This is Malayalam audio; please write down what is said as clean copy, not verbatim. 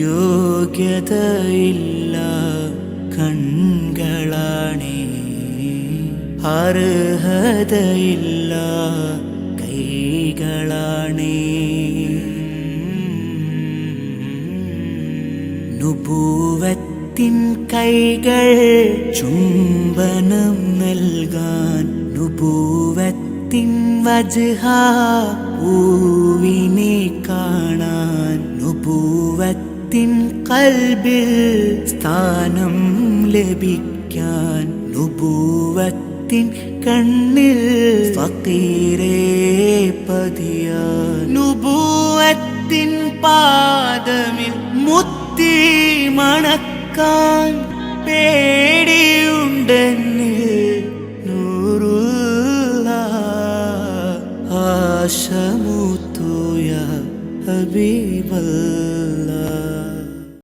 യോഗ്യതയില്ല കൺകളാണേ, അർഹതയില്ല കൈകളാണേ. നുബൂവത്തിൻ കൈകൾ ചുംബനം നൽകാൻ, നുബൂവത്തിൻ വജ്ഹ പൂവിനെ കാണാൻ, നുബൂവത്തിൻ ഖൽബിൽ സ്ഥാനം ലഭിക്കാൻ, നുബൂവത്തിൻ കണ്ണിൽ ഫഖീറേ പതിയാൻ, നുബൂവത്തിൻ പാദമിൽ മുത്തി മണക്കാൻ പേടിയുണ്ടെന്നിൽ നൂറുള്ള ആശമുത്തുയ ഹബീബല്ലാഹ്.